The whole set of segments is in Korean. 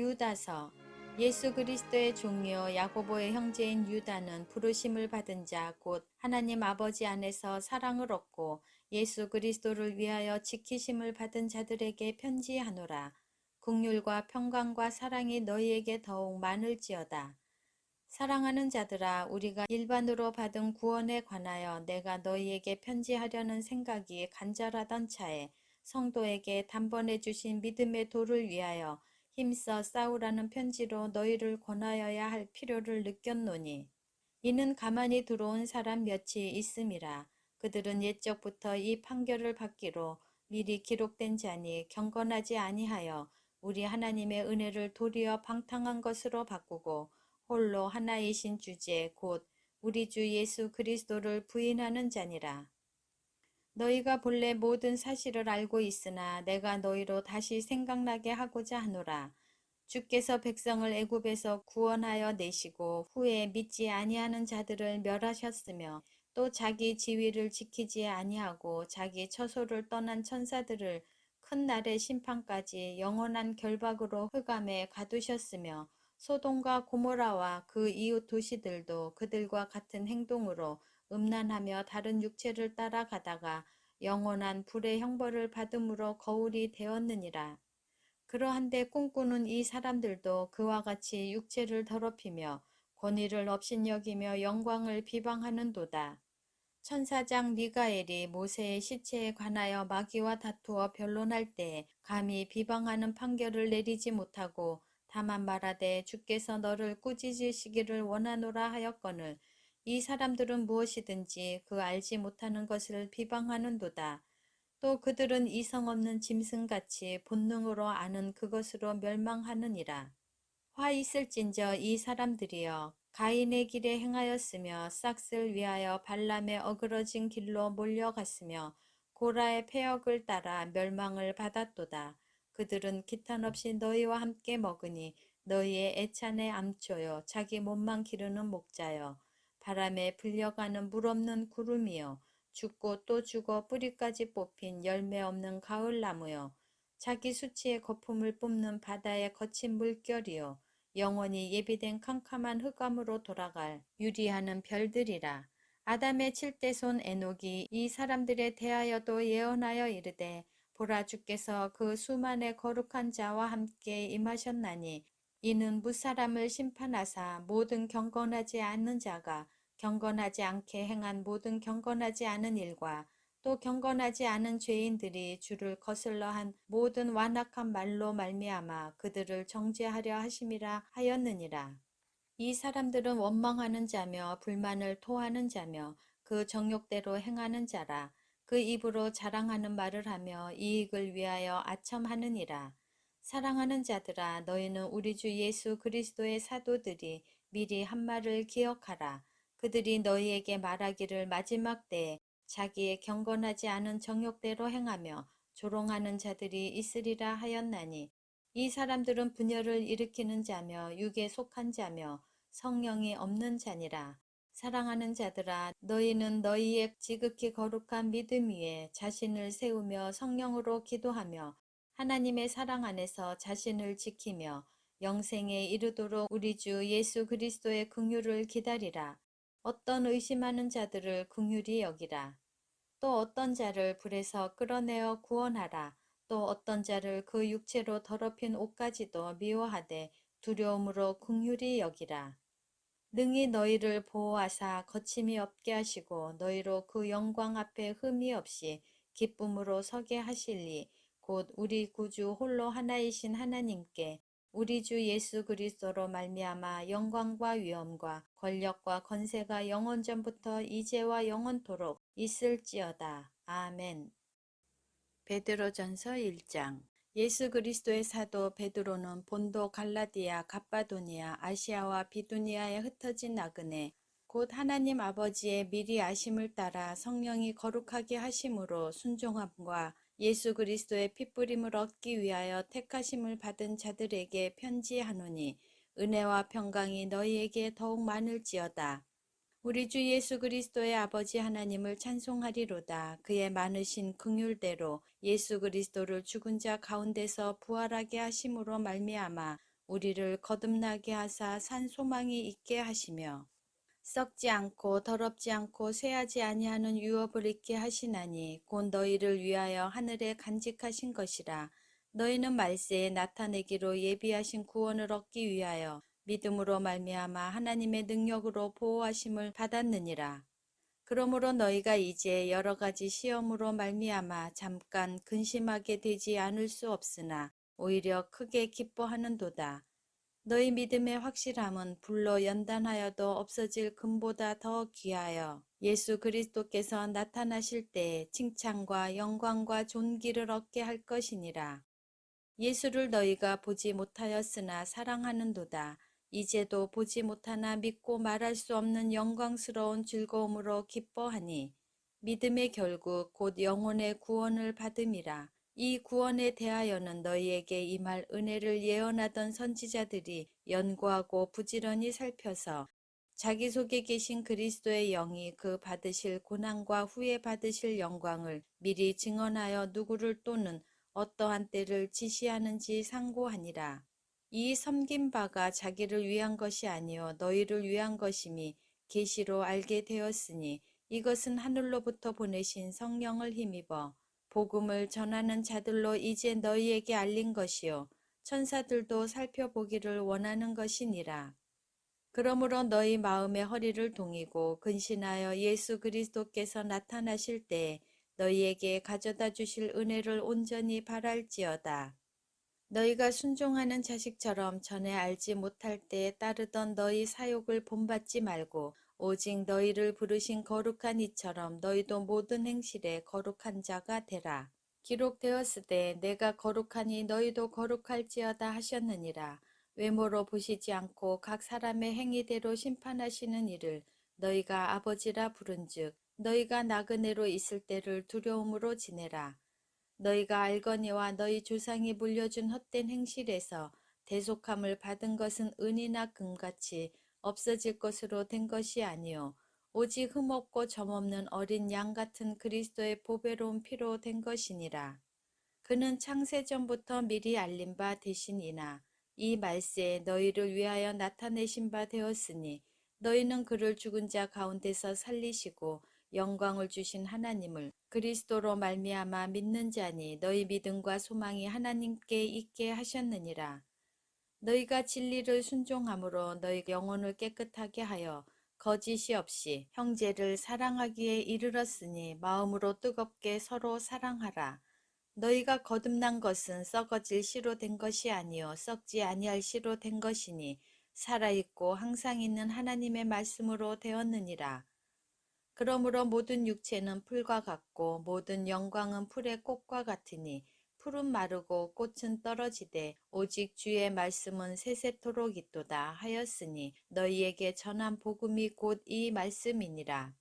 유다서. 예수 그리스도의 종이요 야고보의 형제인 유다는 부르심을 받은 자 곧 하나님 아버지 안에서 사랑을 얻고 예수 그리스도를 위하여 지키심을 받은 자들에게 편지하노라. 긍휼과 평강과 사랑이 너희에게 더욱 많을지어다. 사랑하는 자들아, 우리가 일반으로 받은 구원에 관하여 내가 너희에게 편지하려는 생각이 간절하던 차에 성도에게 단번에 주신 믿음의 도를 위하여 힘써 싸우라는 편지로 너희를 권하여야 할 필요를 느꼈노니, 이는 가만히 들어온 사람 몇이 있음이라. 그들은 옛적부터 이 판결을 받기로 미리 기록된 자니 경건하지 아니하여 우리 하나님의 은혜를 도리어 방탕한 것으로 바꾸고 홀로 하나이신 주제 곧 우리 주 예수 그리스도를 부인하는 자니라. 너희가 본래 모든 사실을 알고 있으나 내가 너희로 다시 생각나게 하고자 하노라. 주께서 백성을 애굽에서 구원하여 내시고 후에 믿지 아니하는 자들을 멸하셨으며 또 자기 지위를 지키지 아니하고 자기 처소를 떠난 천사들을 큰 날의 심판까지 영원한 결박으로 흑암에 가두셨으며 소돔과 고모라와 그 이웃 도시들도 그들과 같은 행동으로 음란하며 다른 육체를 따라가다가 영원한 불의 형벌을 받음으로 거울이 되었느니라. 그러한데 꿈꾸는 이 사람들도 그와 같이 육체를 더럽히며 권위를 업신여기며 영광을 비방하는도다. 천사장 미가엘이 모세의 시체에 관하여 마귀와 다투어 변론할 때 감히 비방하는 판결을 내리지 못하고 다만 말하되 주께서 너를 꾸짖으시기를 원하노라 하였거늘 이 사람들은 무엇이든지 그 알지 못하는 것을 비방하는도다. 또 그들은 이성 없는 짐승같이 본능으로 아는 그것으로 멸망하느니라. 화 있을진저 이 사람들이여 가인의 길에 행하였으며 싹을 위하여 발람의 어그러진 길로 몰려갔으며 고라의 패역을 따라 멸망을 받았도다. 그들은 기탄 없이 너희와 함께 먹으니 너희의 애찬의 암초요 자기 몸만 기르는 목자요 바람에 불려가는 물 없는 구름이요 죽고 또 죽어 뿌리까지 뽑힌 열매 없는 가을나무요 자기 수치의 거품을 뿜는 바다의 거친 물결이요 영원히 예비된 캄캄한 흑암으로 돌아갈 유리하는 별들이라. 아담의 칠대손 에녹이 이 사람들에 대하여도 예언하여 이르되 보라 주께서 그 수만의 거룩한 자와 함께 임하셨나니 이는 무사람을 심판하사 모든 경건하지 않는 자가 경건하지 않게 행한 모든 경건하지 않은 일과 또 경건하지 않은 죄인들이 주를 거슬러 한 모든 완악한 말로 말미암아 그들을 정죄하려 하심이라 하였느니라. 이 사람들은 원망하는 자며 불만을 토하는 자며 그 정욕대로 행하는 자라. 그 입으로 자랑하는 말을 하며 이익을 위하여 아첨하느니라. 사랑하는 자들아 너희는 우리 주 예수 그리스도의 사도들이 미리 한 말을 기억하라. 그들이 너희에게 말하기를 마지막 때에 자기의 경건하지 않은 정욕대로 행하며 조롱하는 자들이 있으리라 하였나니 이 사람들은 분열을 일으키는 자며 육에 속한 자며 성령이 없는 자니라. 사랑하는 자들아 너희는 너희의 지극히 거룩한 믿음 위에 자신을 세우며 성령으로 기도하며 하나님의 사랑 안에서 자신을 지키며 영생에 이르도록 우리 주 예수 그리스도의 긍휼을 기다리라. 어떤 의심하는 자들을 긍휼히 여기라. 또 어떤 자를 불에서 끌어내어 구원하라. 또 어떤 자를 그 육체로 더럽힌 옷까지도 미워하되 두려움으로 긍휼히 여기라. 능히 너희를 보호하사 거침이 없게 하시고 너희로 그 영광 앞에 흠이 없이 기쁨으로 서게 하실리 곧 우리 구주 홀로 하나이신 하나님께 우리 주 예수 그리스도로 말미암아 영광과 위엄과 권력과 권세가 영원전부터 이제와 영원토록 있을지어다. 아멘. 베드로전서 1장. 예수 그리스도의 사도 베드로는 본도 갈라디아 갑바도니아 아시아와 비두니아에 흩어진 나그네 곧 하나님 아버지의 미리 아심을 따라 성령이 거룩하게 하심으로 순종함과 예수 그리스도의 핏부림을 얻기 위하여 택하심을 받은 자들에게 편지하노니 은혜와 평강이 너희에게 더욱 많을지어다. 우리 주 예수 그리스도의 아버지 하나님을 찬송하리로다. 그의 많으신 긍휼대로 예수 그리스도를 죽은 자 가운데서 부활하게 하심으로 말미암아 우리를 거듭나게 하사 산 소망이 있게 하시며 썩지 않고 더럽지 않고 쇠하지 아니하는 유업을 있게 하시나니 곧 너희를 위하여 하늘에 간직하신 것이라. 너희는 말세에 나타내기로 예비하신 구원을 얻기 위하여 믿음으로 말미암아 하나님의 능력으로 보호하심을 받았느니라. 그러므로 너희가 이제 여러 가지 시험으로 말미암아 잠깐 근심하게 되지 않을 수 없으나 오히려 크게 기뻐하는도다. 너희 믿음의 확실함은 불로 연단하여도 없어질 금보다 더 귀하여 예수 그리스도께서 나타나실 때에 칭찬과 영광과 존귀를 얻게 할 것이니라. 예수를 너희가 보지 못하였으나 사랑하는도다. 이제도 보지 못하나 믿고 말할 수 없는 영광스러운 즐거움으로 기뻐하니 믿음의 결국 곧 영혼의 구원을 받음이라. 이 구원에 대하여는 너희에게 임할 은혜를 예언하던 선지자들이 연구하고 부지런히 살펴서 자기 속에 계신 그리스도의 영이 그 받으실 고난과 후에 받으실 영광을 미리 증언하여 누구를 또는 어떠한 때를 지시하는지 상고하니라. 이 섬긴 바가 자기를 위한 것이 아니요 너희를 위한 것임이 계시로 알게 되었으니 이것은 하늘로부터 보내신 성령을 힘입어 복음을 전하는 자들로 이제 너희에게 알린 것이요 천사들도 살펴보기를 원하는 것이니라. 그러므로 너희 마음의 허리를 동이고 근신하여 예수 그리스도께서 나타나실 때에 너희에게 가져다 주실 은혜를 온전히 바랄지어다. 너희가 순종하는 자식처럼 전에 알지 못할 때에 따르던 너희 사욕을 본받지 말고 오직 너희를 부르신 거룩한 이처럼 너희도 모든 행실에 거룩한 자가 되라. 기록되었으되 내가 거룩하니 너희도 거룩할지어다 하셨느니라. 외모로 보시지 않고 각 사람의 행위대로 심판하시는 이를 너희가 아버지라 부른즉 너희가 나그네로 있을 때를 두려움으로 지내라. 너희가 알거니와 너희 조상이 물려준 헛된 행실에서 대속함을 받은 것은 은이나 금같이 없어질 것으로 된 것이 아니요 오직 흠없고 점없는 어린 양 같은 그리스도의 보배로운 피로 된 것이니라. 그는 창세전부터 미리 알린 바 되시니나 이 말세에 너희를 위하여 나타내신 바 되었으니 너희는 그를 죽은 자 가운데서 살리시고 영광을 주신 하나님을 그리스도로 말미암아 믿는 자니 너희 믿음과 소망이 하나님께 있게 하셨느니라. 너희가 진리를 순종함으로 너희 영혼을 깨끗하게 하여 거짓이 없이 형제를 사랑하기에 이르렀으니 마음으로 뜨겁게 서로 사랑하라. 너희가 거듭난 것은 썩어질 씨로 된 것이 아니요 썩지 아니할 씨로 된 것이니 살아있고 항상 있는 하나님의 말씀으로 되었느니라. 그러므로 모든 육체는 풀과 같고 모든 영광은 풀의 꽃과 같으니 풀은 마르고 꽃은 떨어지되 오직 주의 말씀은 세세토록 있도다 하였으니 너희에게 전한 복음이 곧 이 말씀이니라.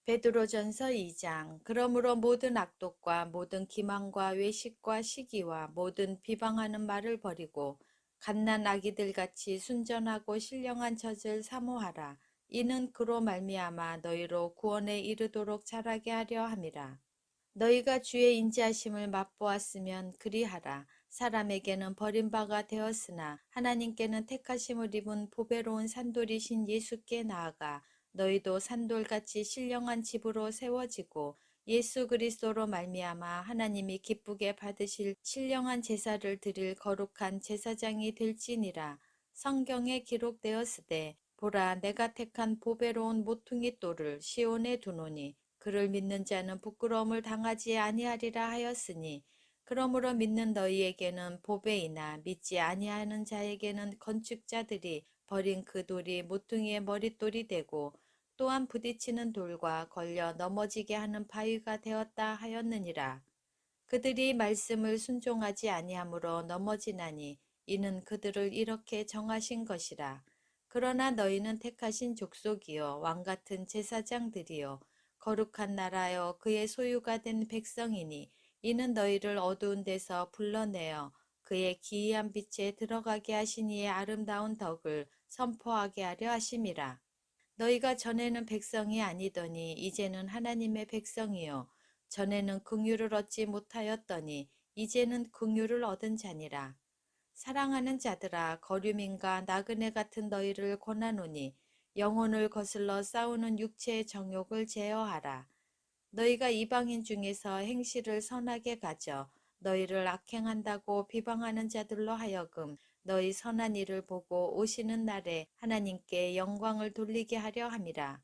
베드로전서 2장. 그러므로 모든 악독과 모든 기망과 외식과 시기와 모든 비방하는 말을 버리고 갓난 아기들 같이 순전하고 신령한 젖을 사모하라. 이는 그로 말미암아 너희로 구원에 이르도록 자라게 하려 함이라. 너희가 주의 인자하심을 맛보았으면 그리하라. 사람에게는 버림바가 되었으나 하나님께는 택하심을 입은 보배로운 산돌이신 예수께 나아가 너희도 산돌같이 신령한 집으로 세워지고 예수 그리스도로 말미암아 하나님이 기쁘게 받으실 신령한 제사를 드릴 거룩한 제사장이 될지니라. 성경에 기록되었으되 보라 내가 택한 보배로운 모퉁이 돌을 시온에 두노니 그를 믿는 자는 부끄러움을 당하지 아니하리라 하였으니 그러므로 믿는 너희에게는 보배이나 믿지 아니하는 자에게는 건축자들이 버린 그 돌이 모퉁이의 머릿돌이 되고 또한 부딪히는 돌과 걸려 넘어지게 하는 바위가 되었다 하였느니라. 그들이 말씀을 순종하지 아니하므로 넘어지나니 이는 그들을 이렇게 정하신 것이라. 그러나 너희는 택하신 족속이요 왕같은 제사장들이요 거룩한 나라여 그의 소유가 된 백성이니 이는 너희를 어두운 데서 불러내어 그의 기이한 빛에 들어가게 하신 이의 아름다운 덕을 선포하게 하려 하심이라. 너희가 전에는 백성이 아니더니 이제는 하나님의 백성이요 전에는 긍휼을 얻지 못하였더니 이제는 긍휼을 얻은 자니라. 사랑하는 자들아 거류민과 나그네 같은 너희를 권하노니 영혼을 거슬러 싸우는 육체의 정욕을 제어하라. 너희가 이방인 중에서 행실을 선하게 가져 너희를 악행한다고 비방하는 자들로 하여금 너희 선한 일을 보고 오시는 날에 하나님께 영광을 돌리게 하려 함이라.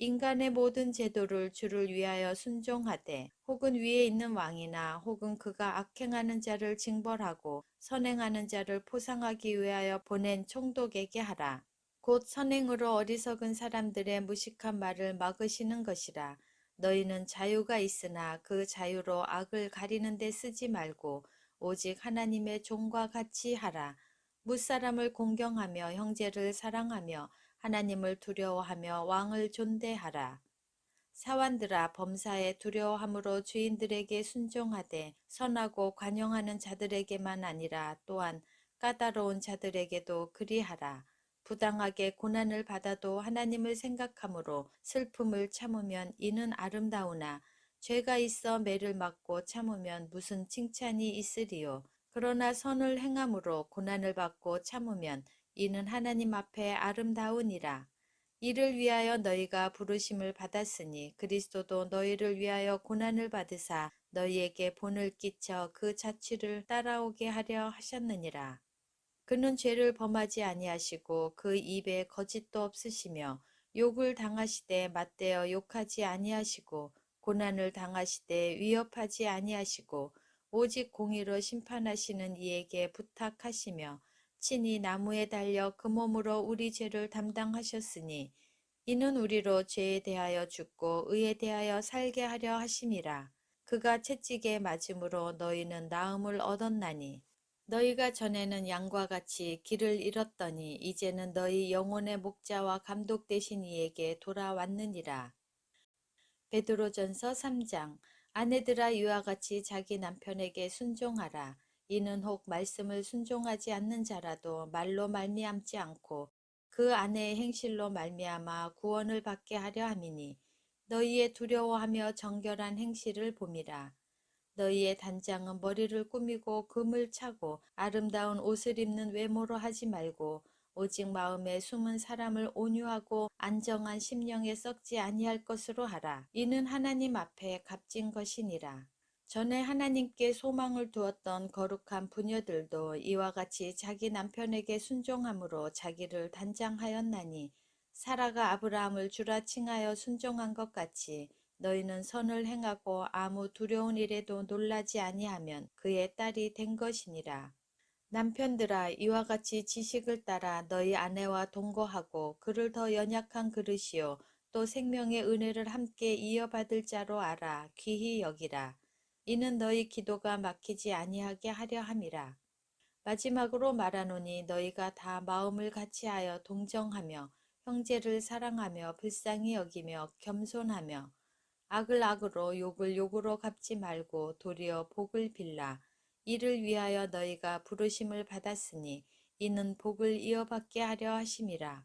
인간의 모든 제도를 주를 위하여 순종하되 혹은 위에 있는 왕이나 혹은 그가 악행하는 자를 징벌하고 선행하는 자를 포상하기 위하여 보낸 총독에게 하라. 곧 선행으로 어리석은 사람들의 무식한 말을 막으시는 것이라. 너희는 자유가 있으나 그 자유로 악을 가리는 데 쓰지 말고 오직 하나님의 종과 같이 하라. 무사람을 공경하며 형제를 사랑하며 하나님을 두려워하며 왕을 존대하라. 사환들아 범사에 두려워함으로 주인들에게 순종하되 선하고 관용하는 자들에게만 아니라 또한 까다로운 자들에게도 그리하라. 부당하게 고난을 받아도 하나님을 생각함으로 슬픔을 참으면 이는 아름다우나 죄가 있어 매를 맞고 참으면 무슨 칭찬이 있으리요. 그러나 선을 행함으로 고난을 받고 참으면 이는 하나님 앞에 아름다우니라. 이를 위하여 너희가 부르심을 받았으니 그리스도도 너희를 위하여 고난을 받으사 너희에게 본을 끼쳐 그 자취를 따라오게 하려 하셨느니라. 그는 죄를 범하지 아니하시고 그 입에 거짓도 없으시며 욕을 당하시되 맞대어 욕하지 아니하시고 고난을 당하시되 위협하지 아니하시고 오직 공의로 심판하시는 이에게 부탁하시며 친히 나무에 달려 그 몸으로 우리 죄를 담당하셨으니 이는 우리로 죄에 대하여 죽고 의에 대하여 살게 하려 하심이라. 그가 채찍에 맞음으로 너희는 나음을 얻었나니 너희가 전에는 양과 같이 길을 잃었더니 이제는 너희 영혼의 목자와 감독 되신 이에게 돌아왔느니라. 베드로전서 3장. 아내들아 이와 같이 자기 남편에게 순종하라. 이는 혹 말씀을 순종하지 않는 자라도 말로 말미암지 않고 그 아내의 행실로 말미암아 구원을 받게 하려 함이니 너희의 두려워하며 정결한 행실을 봄이라. 너희의 단장은 머리를 꾸미고 금을 차고 아름다운 옷을 입는 외모로 하지 말고 오직 마음에 숨은 사람을 온유하고 안정한 심령에 썩지 아니할 것으로 하라. 이는 하나님 앞에 값진 것이니라. 전에 하나님께 소망을 두었던 거룩한 부녀들도 이와 같이 자기 남편에게 순종함으로 자기를 단장하였나니 사라가 아브라함을 주라 칭하여 순종한 것 같이 너희는 선을 행하고 아무 두려운 일에도 놀라지 아니하면 그의 딸이 된 것이니라. 남편들아 이와 같이 지식을 따라 너희 아내와 동거하고 그를 더 연약한 그릇이요 또 생명의 은혜를 함께 이어받을 자로 알아 귀히 여기라. 이는 너희 기도가 막히지 아니하게 하려 함이라. 마지막으로 말하노니 너희가 다 마음을 같이하여 동정하며 형제를 사랑하며 불쌍히 여기며 겸손하며 악을 악으로 욕을 욕으로 갚지 말고 도리어 복을 빌라. 이를 위하여 너희가 부르심을 받았으니 이는 복을 이어받게 하려 하심이라.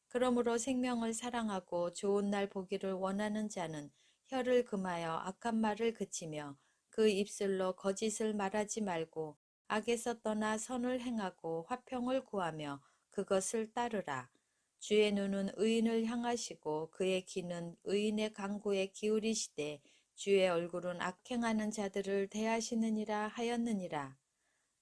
그러므로 생명을 사랑하고 좋은 날 보기를 원하는 자는 혀를 금하여 악한 말을 그치며 그 입술로 거짓을 말하지 말고 악에서 떠나 선을 행하고 화평을 구하며 그것을 따르라. 주의 눈은 의인을 향하시고 그의 귀는 의인의 간구에 기울이시되 주의 얼굴은 악행하는 자들을 대하시느니라 하였느니라.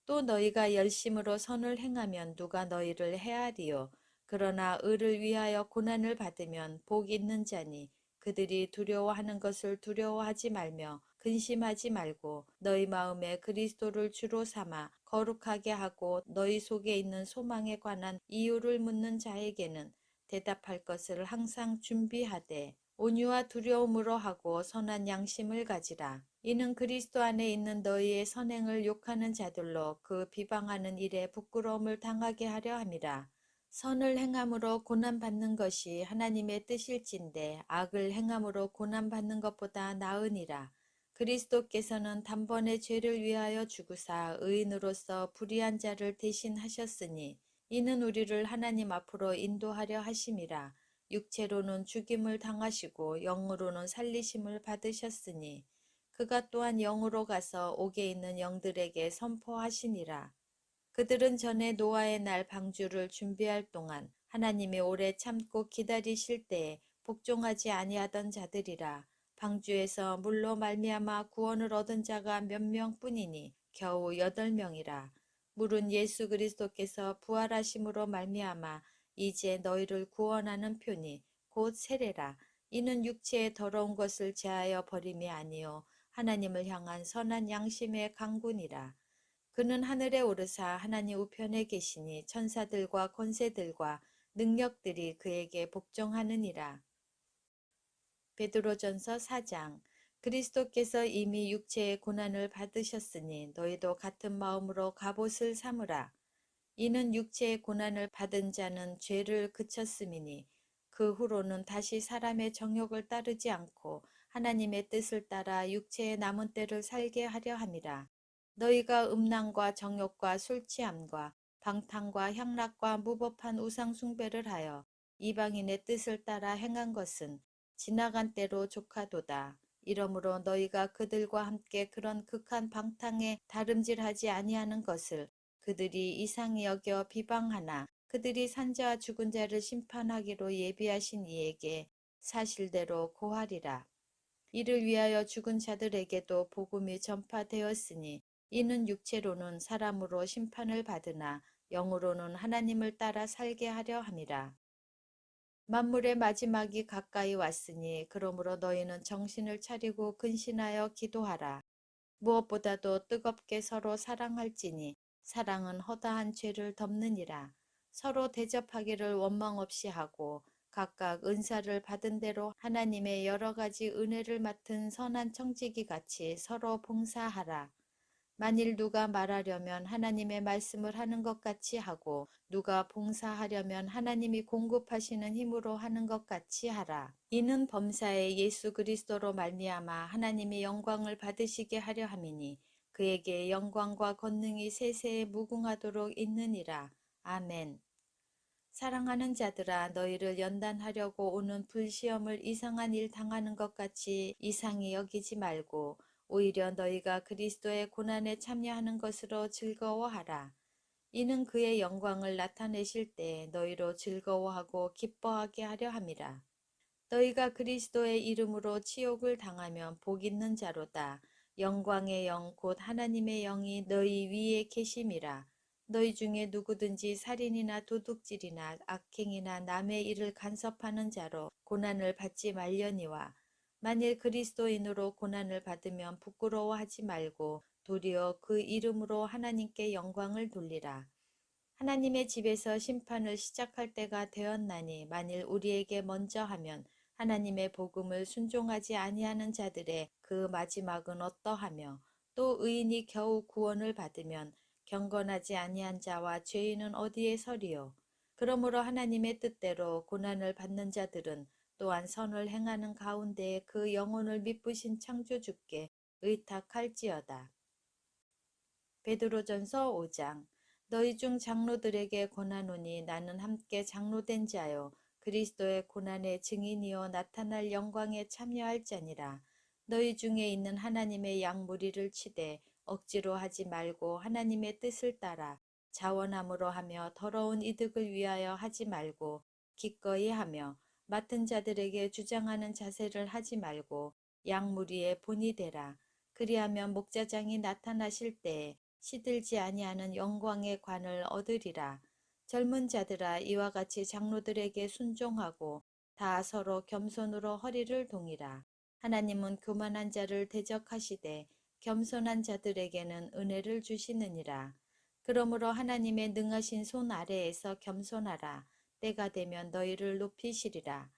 또 너희가 열심으로 선을 행하면 누가 너희를 해하리요. 그러나 의를 위하여 고난을 받으면 복 있는 자니 그들이 두려워하는 것을 두려워하지 말며 근심하지 말고 너희 마음에 그리스도를 주로 삼아 거룩하게 하고 너희 속에 있는 소망에 관한 이유를 묻는 자에게는 대답할 것을 항상 준비하되 온유와 두려움으로 하고 선한 양심을 가지라. 이는 그리스도 안에 있는 너희의 선행을 욕하는 자들로 그 비방하는 일에 부끄러움을 당하게 하려 함이라. 선을 행함으로 고난받는 것이 하나님의 뜻일진데 악을 행함으로 고난받는 것보다 나으니라. 그리스도께서는 단번에 죄를 위하여 죽으사 의인으로서 불의한 자를 대신하셨으니 이는 우리를 하나님 앞으로 인도하려 하심이라. 육체로는 죽임을 당하시고 영으로는 살리심을 받으셨으니 그가 또한 영으로 가서 옥에 있는 영들에게 선포하시니라. 그들은 전에 노아의 날 방주를 준비할 동안 하나님이 오래 참고 기다리실 때에 복종하지 아니하던 자들이라. 방주에서 물로 말미암아 구원을 얻은 자가 몇 명뿐이니 겨우 8명이라. 물은 예수 그리스도께서 부활하심으로 말미암아 이제 너희를 구원하는 표니 곧 세례라. 이는 육체의 더러운 것을 제하여 버림이 아니요 하나님을 향한 선한 양심의 강군이라. 그는 하늘에 오르사 하나님 우편에 계시니 천사들과 권세들과 능력들이 그에게 복종하느니라. 베드로전서 4장. 그리스도께서 이미 육체의 고난을 받으셨으니 너희도 같은 마음으로 갑옷을 삼으라. 이는 육체의 고난을 받은 자는 죄를 그쳤음이니 그 후로는 다시 사람의 정욕을 따르지 않고 하나님의 뜻을 따라 육체의 남은 때를 살게 하려 함이라. 너희가 음란과 정욕과 술 취함과 방탕과 향락과 무법한 우상 숭배를 하여 이방인의 뜻을 따라 행한 것은 지나간 때로 족하도다. 이러므로 너희가 그들과 함께 그런 극한 방탕에 다름질하지 아니하는 것을 그들이 이상히 여겨 비방하나 그들이 산자와 죽은 자를 심판하기로 예비하신 이에게 사실대로 고하리라. 이를 위하여 죽은 자들에게도 복음이 전파되었으니 이는 육체로는 사람으로 심판을 받으나 영으로는 하나님을 따라 살게 하려 함이라. 만물의 마지막이 가까이 왔으니 그러므로 너희는 정신을 차리고 근신하여 기도하라. 무엇보다도 뜨겁게 서로 사랑할지니 사랑은 허다한 죄를 덮느니라. 서로 대접하기를 원망 없이 하고 각각 은사를 받은 대로 하나님의 여러 가지 은혜를 맡은 선한 청지기 같이 서로 봉사하라. 만일 누가 말하려면 하나님의 말씀을 하는 것 같이 하고 누가 봉사하려면 하나님이 공급하시는 힘으로 하는 것 같이 하라. 이는 범사에 예수 그리스도로 말미암아 하나님의 영광을 받으시게 하려 함이니 그에게 영광과 권능이 세세에 무궁하도록 있느니라. 아멘. 사랑하는 자들아 너희를 연단하려고 오는 불시험을 이상한 일 당하는 것 같이 이상히 여기지 말고 오히려 너희가 그리스도의 고난에 참여하는 것으로 즐거워하라. 이는 그의 영광을 나타내실 때 너희로 즐거워하고 기뻐하게 하려 함이라. 너희가 그리스도의 이름으로 치욕을 당하면 복 있는 자로다. 영광의 영 곧 하나님의 영이 너희 위에 계심이라. 너희 중에 누구든지 살인이나 도둑질이나 악행이나 남의 일을 간섭하는 자로 고난을 받지 말려니와 만일 그리스도인으로 고난을 받으면 부끄러워하지 말고 도리어 그 이름으로 하나님께 영광을 돌리라. 하나님의 집에서 심판을 시작할 때가 되었나니 만일 우리에게 먼저 하면 하나님의 복음을 순종하지 아니하는 자들의 그 마지막은 어떠하며 또 의인이 겨우 구원을 받으면 경건하지 아니한 자와 죄인은 어디에 서리요. 그러므로 하나님의 뜻대로 고난을 받는 자들은 또한 선을 행하는 가운데 그 영혼을 미쁘신 창조주께 의탁할지어다. 베드로전서 5장. 너희 중 장로들에게 권하노니 나는 함께 장로된 자요 그리스도의 고난의 증인이요 나타날 영광에 참여할 자니라. 너희 중에 있는 하나님의 양 무리를 치되 억지로 하지 말고 하나님의 뜻을 따라 자원함으로 하며 더러운 이득을 위하여 하지 말고 기꺼이 하며 맡은 자들에게 주장하는 자세를 하지 말고 양 무리의 본이 되라. 그리하면 목자장이 나타나실 때에 시들지 아니하는 영광의 관을 얻으리라. 젊은 자들아 이와 같이 장로들에게 순종하고 다 서로 겸손으로 허리를 동이라. 하나님은 교만한 자를 대적하시되 겸손한 자들에게는 은혜를 주시느니라. 그러므로 하나님의 능하신 손 아래에서 겸손하라. 때가 되면 너희를 높이시리라.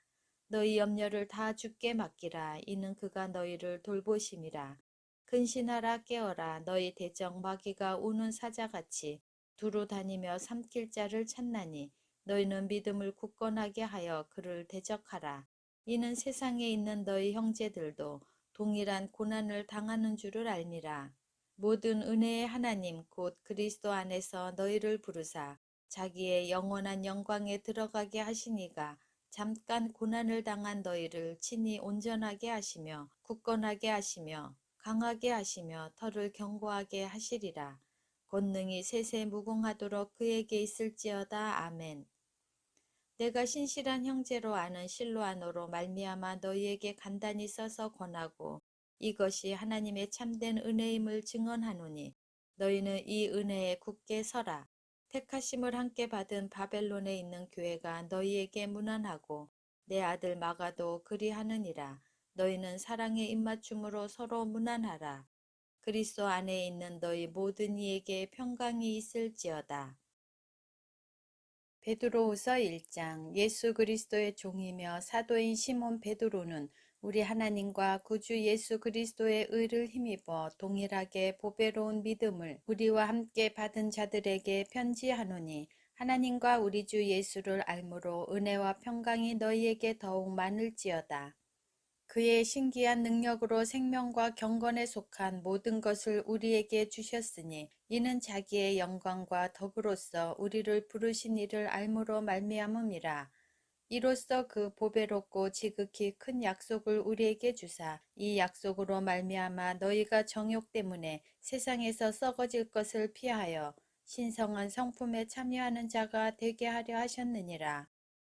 너희 염려를 다 주께 맡기라. 이는 그가 너희를 돌보심이라. 근신하라 깨어라. 너희 대적 마귀가 우는 사자같이 두루 다니며 삼킬 자를 찾나니 너희는 믿음을 굳건하게 하여 그를 대적하라. 이는 세상에 있는 너희 형제들도 동일한 고난을 당하는 줄을 알미라. 모든 은혜의 하나님 곧 그리스도 안에서 너희를 부르사 자기의 영원한 영광에 들어가게 하시니가 잠깐 고난을 당한 너희를 친히 온전하게 하시며 굳건하게 하시며 강하게 하시며 터를 견고하게 하시리라. 권능이 세세 무궁하도록 그에게 있을지어다. 아멘. 내가 신실한 형제로 아는 실로아노로 말미암아 너희에게 간단히 써서 권하고 이것이 하나님의 참된 은혜임을 증언하노니 너희는 이 은혜에 굳게 서라. 택하심을 함께 받은 바벨론에 있는 교회가 너희에게 문안하고 내 아들 마가도 그리하느니라. 너희는 사랑의 입맞춤으로 서로 문안하라. 그리스도 안에 있는 너희 모든 이에게 평강이 있을지어다. 베드로후서 1장. 예수 그리스도의 종이며 사도인 시몬 베드로는 우리 하나님과 구주 예수 그리스도의 의를 힘입어 동일하게 보배로운 믿음을 우리와 함께 받은 자들에게 편지하노니 하나님과 우리 주 예수를 알므로 은혜와 평강이 너희에게 더욱 많을지어다. 그의 신기한 능력으로 생명과 경건에 속한 모든 것을 우리에게 주셨으니 이는 자기의 영광과 덕으로서 우리를 부르신 이를 알므로 말미암음이라. 이로써 그 보배롭고 지극히 큰 약속을 우리에게 주사 이 약속으로 말미암아 너희가 정욕 때문에 세상에서 썩어질 것을 피하여 신성한 성품에 참여하는 자가 되게 하려 하셨느니라.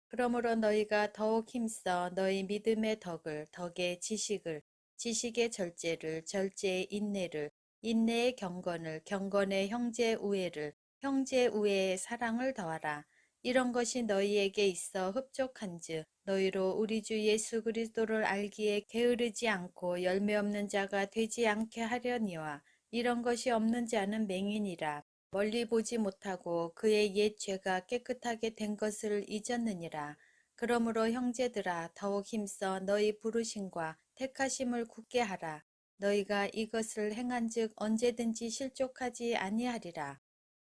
그러므로 너희가 더욱 힘써 너희 믿음의 덕을, 덕의 지식을, 지식의 절제를, 절제의 인내를, 인내의 경건을, 경건의 형제 우애를, 형제 우애의 사랑을 더하라. 이런 것이 너희에게 있어 흡족한즉 너희로 우리 주 예수 그리스도를 알기에 게으르지 않고 열매 없는 자가 되지 않게 하려니와 이런 것이 없는 자는 맹인이라. 멀리 보지 못하고 그의 옛 죄가 깨끗하게 된 것을 잊었느니라. 그러므로 형제들아 더욱 힘써 너희 부르심과 택하심을 굳게 하라. 너희가 이것을 행한즉 언제든지 실족하지 아니하리라.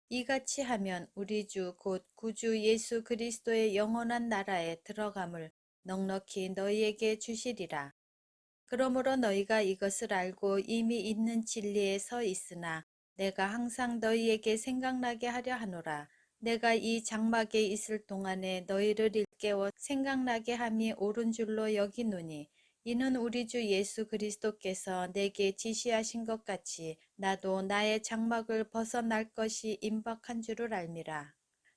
이같이 하면 우리 주 곧 구주 예수 그리스도의 영원한 나라에 들어감을 넉넉히 너희에게 주시리라. 그러므로 너희가 이것을 알고 이미 있는 진리에 서 있으나 내가 항상 너희에게 생각나게 하려 하노라. 내가 이 장막에 있을 동안에 너희를 일깨워 생각나게 함이 옳은 줄로 여기노니 이는 우리 주 예수 그리스도께서 내게 지시하신 것 같이 나도 나의 장막을 벗어날 것이 임박한 줄을 알미라.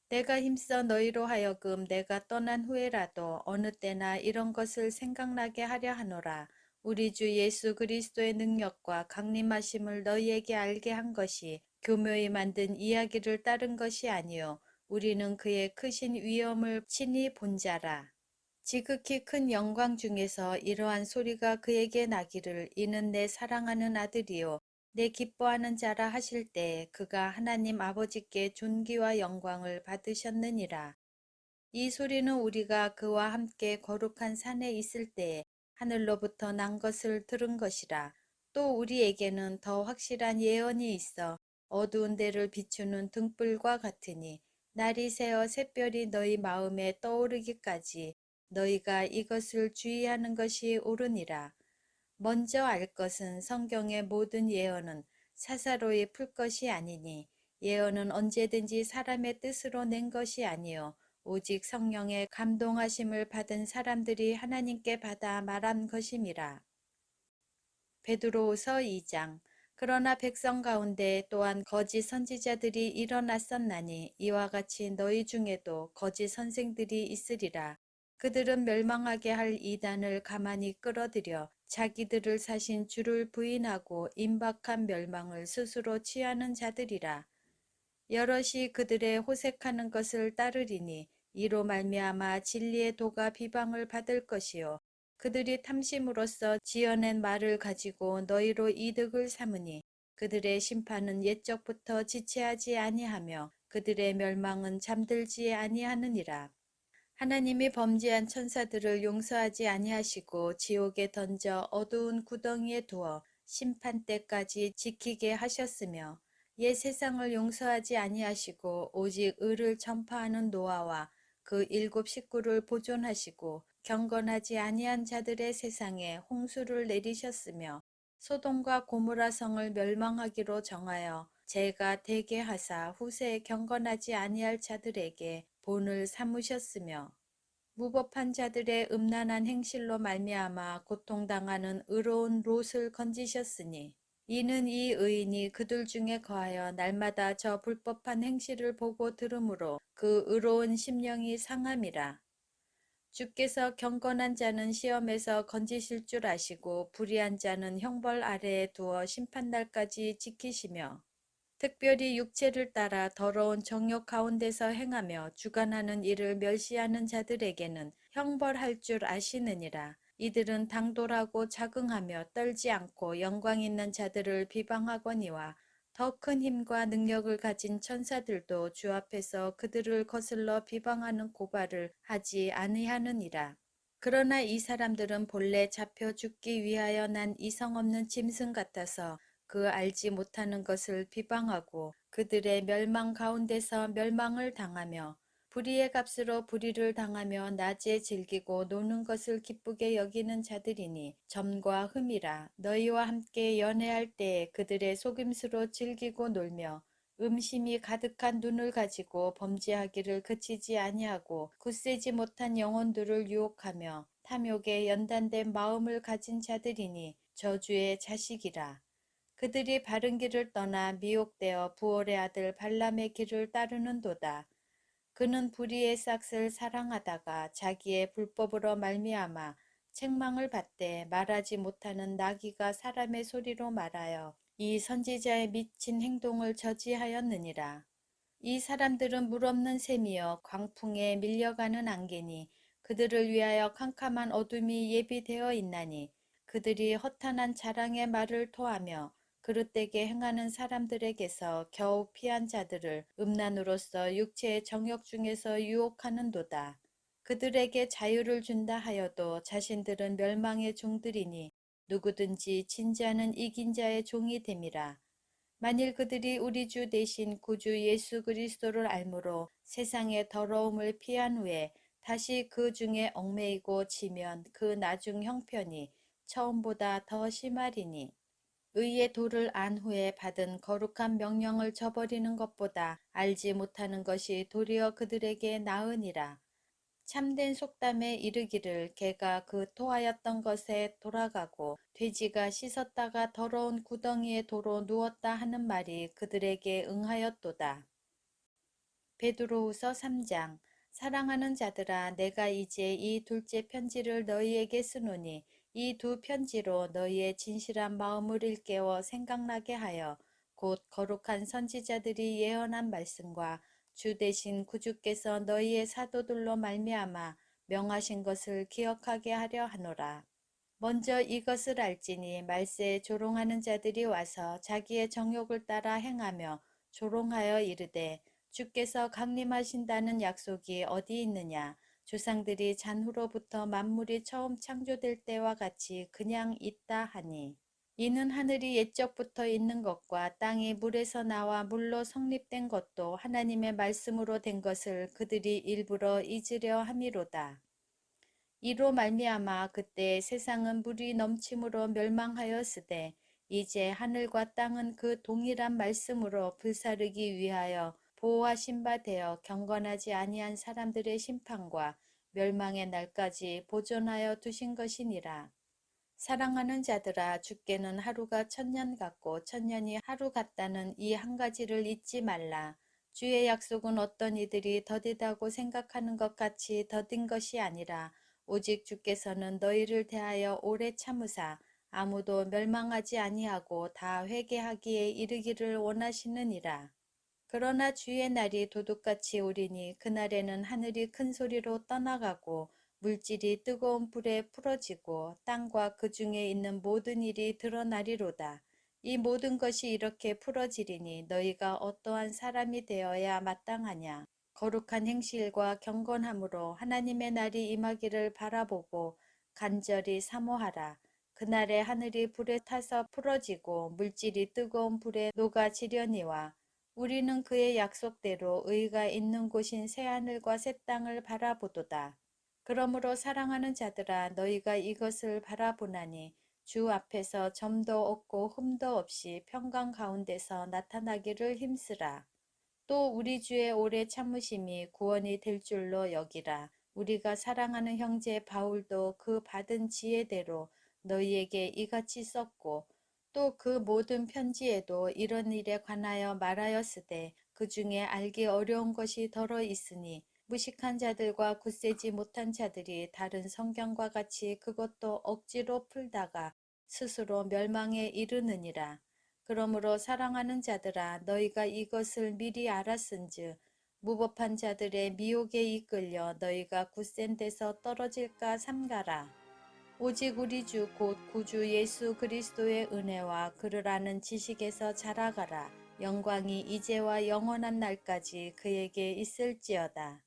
내가 힘써 너희로 하여금 내가 떠난 후에라도 어느 때나 이런 것을 생각나게 하려 하노라. 우리 주 예수 그리스도의 능력과 강림하심을 너희에게 알게 한 것이 교묘히 만든 이야기를 따른 것이 아니요 우리는 그의 크신 위엄을 친히 본 자라. 지극히 큰 영광 중에서 이러한 소리가 그에게 나기를 이는 내 사랑하는 아들이요 내 기뻐하는 자라 하실 때에 그가 하나님 아버지께 존귀와 영광을 받으셨느니라. 이 소리는 우리가 그와 함께 거룩한 산에 있을 때에 하늘로부터 난 것을 들은 것이라. 또 우리에게는 더 확실한 예언이 있어 어두운 데를 비추는 등불과 같으니 날이 새어 샛별이 너희 마음에 떠오르기까지 너희가 이것을 주의하는 것이 옳으니라. 먼저 알 것은 성경의 모든 예언은 사사로이 풀 것이 아니니 예언은 언제든지 사람의 뜻으로 낸 것이 아니요 오직 성령의 감동하심을 받은 사람들이 하나님께 받아 말한 것임이라. 베드로후서 2장. 그러나 백성 가운데 또한 거짓 선지자들이 일어났었나니 이와 같이 너희 중에도 거짓 선생들이 있으리라. 그들은 멸망하게 할 이단을 가만히 끌어들여 자기들을 사신 주를 부인하고 임박한 멸망을 스스로 취하는 자들이라. 여럿이 그들의 호색하는 것을 따르리니 이로 말미암아 진리의 도가 비방을 받을 것이요 그들이 탐심으로써 지어낸 말을 가지고 너희로 이득을 삼으니 그들의 심판은 옛적부터 지체하지 아니하며 그들의 멸망은 잠들지 아니하느니라. 하나님이 범죄한 천사들을 용서하지 아니하시고 지옥에 던져 어두운 구덩이에 두어 심판 때까지 지키게 하셨으며 옛 세상을 용서하지 아니하시고 오직 의를 전파하는 노아와 그 일곱 식구를 보존하시고 경건하지 아니한 자들의 세상에 홍수를 내리셨으며 소돔과 고모라 성을 멸망하기로 정하여 죄가 되게 하사 후세에 경건하지 아니할 자들에게 본을 삼으셨으며 무법한 자들의 음란한 행실로 말미암아 고통당하는 의로운 롯을 건지셨으니 이는 이 의인이 그들 중에 거하여 날마다 저 불법한 행실을 보고 들으므로 그 의로운 심령이 상함이라. 주께서 경건한 자는 시험에서 건지실 줄 아시고 불의한 자는 형벌 아래에 두어 심판날까지 지키시며 특별히 육체를 따라 더러운 정욕 가운데서 행하며 주관하는 일을 멸시하는 자들에게는 형벌할 줄 아시느니라. 이들은 당돌하고 자긍하며 떨지 않고 영광 있는 자들을 비방하거니와 더 큰 힘과 능력을 가진 천사들도 주 앞에서 그들을 거슬러 비방하는 고발을 하지 아니하느니라. 그러나 이 사람들은 본래 잡혀 죽기 위하여 난 이성 없는 짐승 같아서 그 알지 못하는 것을 비방하고 그들의 멸망 가운데서 멸망을 당하며 불의의 값으로 불의를 당하며 낮에 즐기고 노는 것을 기쁘게 여기는 자들이니 점과 흠이라. 너희와 함께 연애할 때에 그들의 속임수로 즐기고 놀며 음심이 가득한 눈을 가지고 범죄하기를 그치지 아니하고 굳세지 못한 영혼들을 유혹하며 탐욕에 연단된 마음을 가진 자들이니 저주의 자식이라. 그들이 바른 길을 떠나 미혹되어 부올의 아들 발람의 길을 따르는도다. 그는 불의의 싹을 사랑하다가 자기의 불법으로 말미암아 책망을 받되 말하지 못하는 나귀가 사람의 소리로 말하여 이 선지자의 미친 행동을 저지하였느니라. 이 사람들은 물 없는 샘이여 광풍에 밀려가는 안개니 그들을 위하여 캄캄한 어둠이 예비되어 있나니 그들이 허탄한 자랑의 말을 토하며 그릇되게 행하는 사람들에게서 겨우 피한 자들을 음란으로서 육체의 정욕 중에서 유혹하는도다. 그들에게 자유를 준다 하여도 자신들은 멸망의 종들이니 누구든지 진지하는 이긴 자의 종이 됨이라. 만일 그들이 우리 주 대신 구주 예수 그리스도를 알므로 세상의 더러움을 피한 후에 다시 그 중에 얽매이고 지면 그 나중 형편이 처음보다 더 심하리니 의의 도를 안 후에 받은 거룩한 명령을 저버리는 것보다 알지 못하는 것이 도리어 그들에게 나으니라. 참된 속담에 이르기를 개가 그 토하였던 것에 돌아가고 돼지가 씻었다가 더러운 구덩이에 도로 누웠다 하는 말이 그들에게 응하였도다. 베드로후서 3장. 사랑하는 자들아, 내가 이제 이 둘째 편지를 너희에게 쓰노니 이 두 편지로 너희의 진실한 마음을 일깨워 생각나게 하여 곧 거룩한 선지자들이 예언한 말씀과 주 대신 구주께서 너희의 사도들로 말미암아 명하신 것을 기억하게 하려 하노라. 먼저 이것을 알지니 말세에 조롱하는 자들이 와서 자기의 정욕을 따라 행하며 조롱하여 이르되 주께서 강림하신다는 약속이 어디 있느냐. 조상들이 잔후로부터 만물이 처음 창조될 때와 같이 그냥 있다 하니 이는 하늘이 옛적부터 있는 것과 땅이 물에서 나와 물로 성립된 것도 하나님의 말씀으로 된 것을 그들이 일부러 잊으려 함이로다. 이로 말미암아 그때 세상은 물이 넘침으로 멸망하였으되 이제 하늘과 땅은 그 동일한 말씀으로 불사르기 위하여 보호하신 바 되어 경건하지 아니한 사람들의 심판과 멸망의 날까지 보존하여 두신 것이니라. 사랑하는 자들아, 주께는 하루가 천년 같고 천년이 하루 같다는 이 한 가지를 잊지 말라. 주의 약속은 어떤 이들이 더디다고 생각하는 것 같이 더딘 것이 아니라 오직 주께서는 너희를 대하여 오래 참으사 아무도 멸망하지 아니하고 다 회개하기에 이르기를 원하시느니라. 그러나 주의 날이 도둑같이 오리니 그날에는 하늘이 큰 소리로 떠나가고 물질이 뜨거운 불에 풀어지고 땅과 그 중에 있는 모든 일이 드러나리로다. 이 모든 것이 이렇게 풀어지리니 너희가 어떠한 사람이 되어야 마땅하냐. 거룩한 행실과 경건함으로 하나님의 날이 임하기를 바라보고 간절히 사모하라. 그날에 하늘이 불에 타서 풀어지고 물질이 뜨거운 불에 녹아지려니와 우리는 그의 약속대로 의가 있는 곳인 새하늘과 새 땅을 바라보도다. 그러므로 사랑하는 자들아, 너희가 이것을 바라보나니 주 앞에서 점도 없고 흠도 없이 평강 가운데서 나타나기를 힘쓰라. 또 우리 주의 오래 참으심이 구원이 될 줄로 여기라. 우리가 사랑하는 형제 바울도 그 받은 지혜대로 너희에게 이같이 썼고 또 그 모든 편지에도 이런 일에 관하여 말하였으되 그 중에 알기 어려운 것이 더러 있으니 무식한 자들과 굳세지 못한 자들이 다른 성경과 같이 그것도 억지로 풀다가 스스로 멸망에 이르느니라. 그러므로 사랑하는 자들아 너희가 이것을 미리 알았은즉 무법한 자들의 미혹에 이끌려 너희가 굳센 데서 떨어질까 삼가라. 오직 우리 주 곧 구주 예수 그리스도의 은혜와 그를 아는 지식에서 자라가라. 영광이 이제와 영원한 날까지 그에게 있을지어다.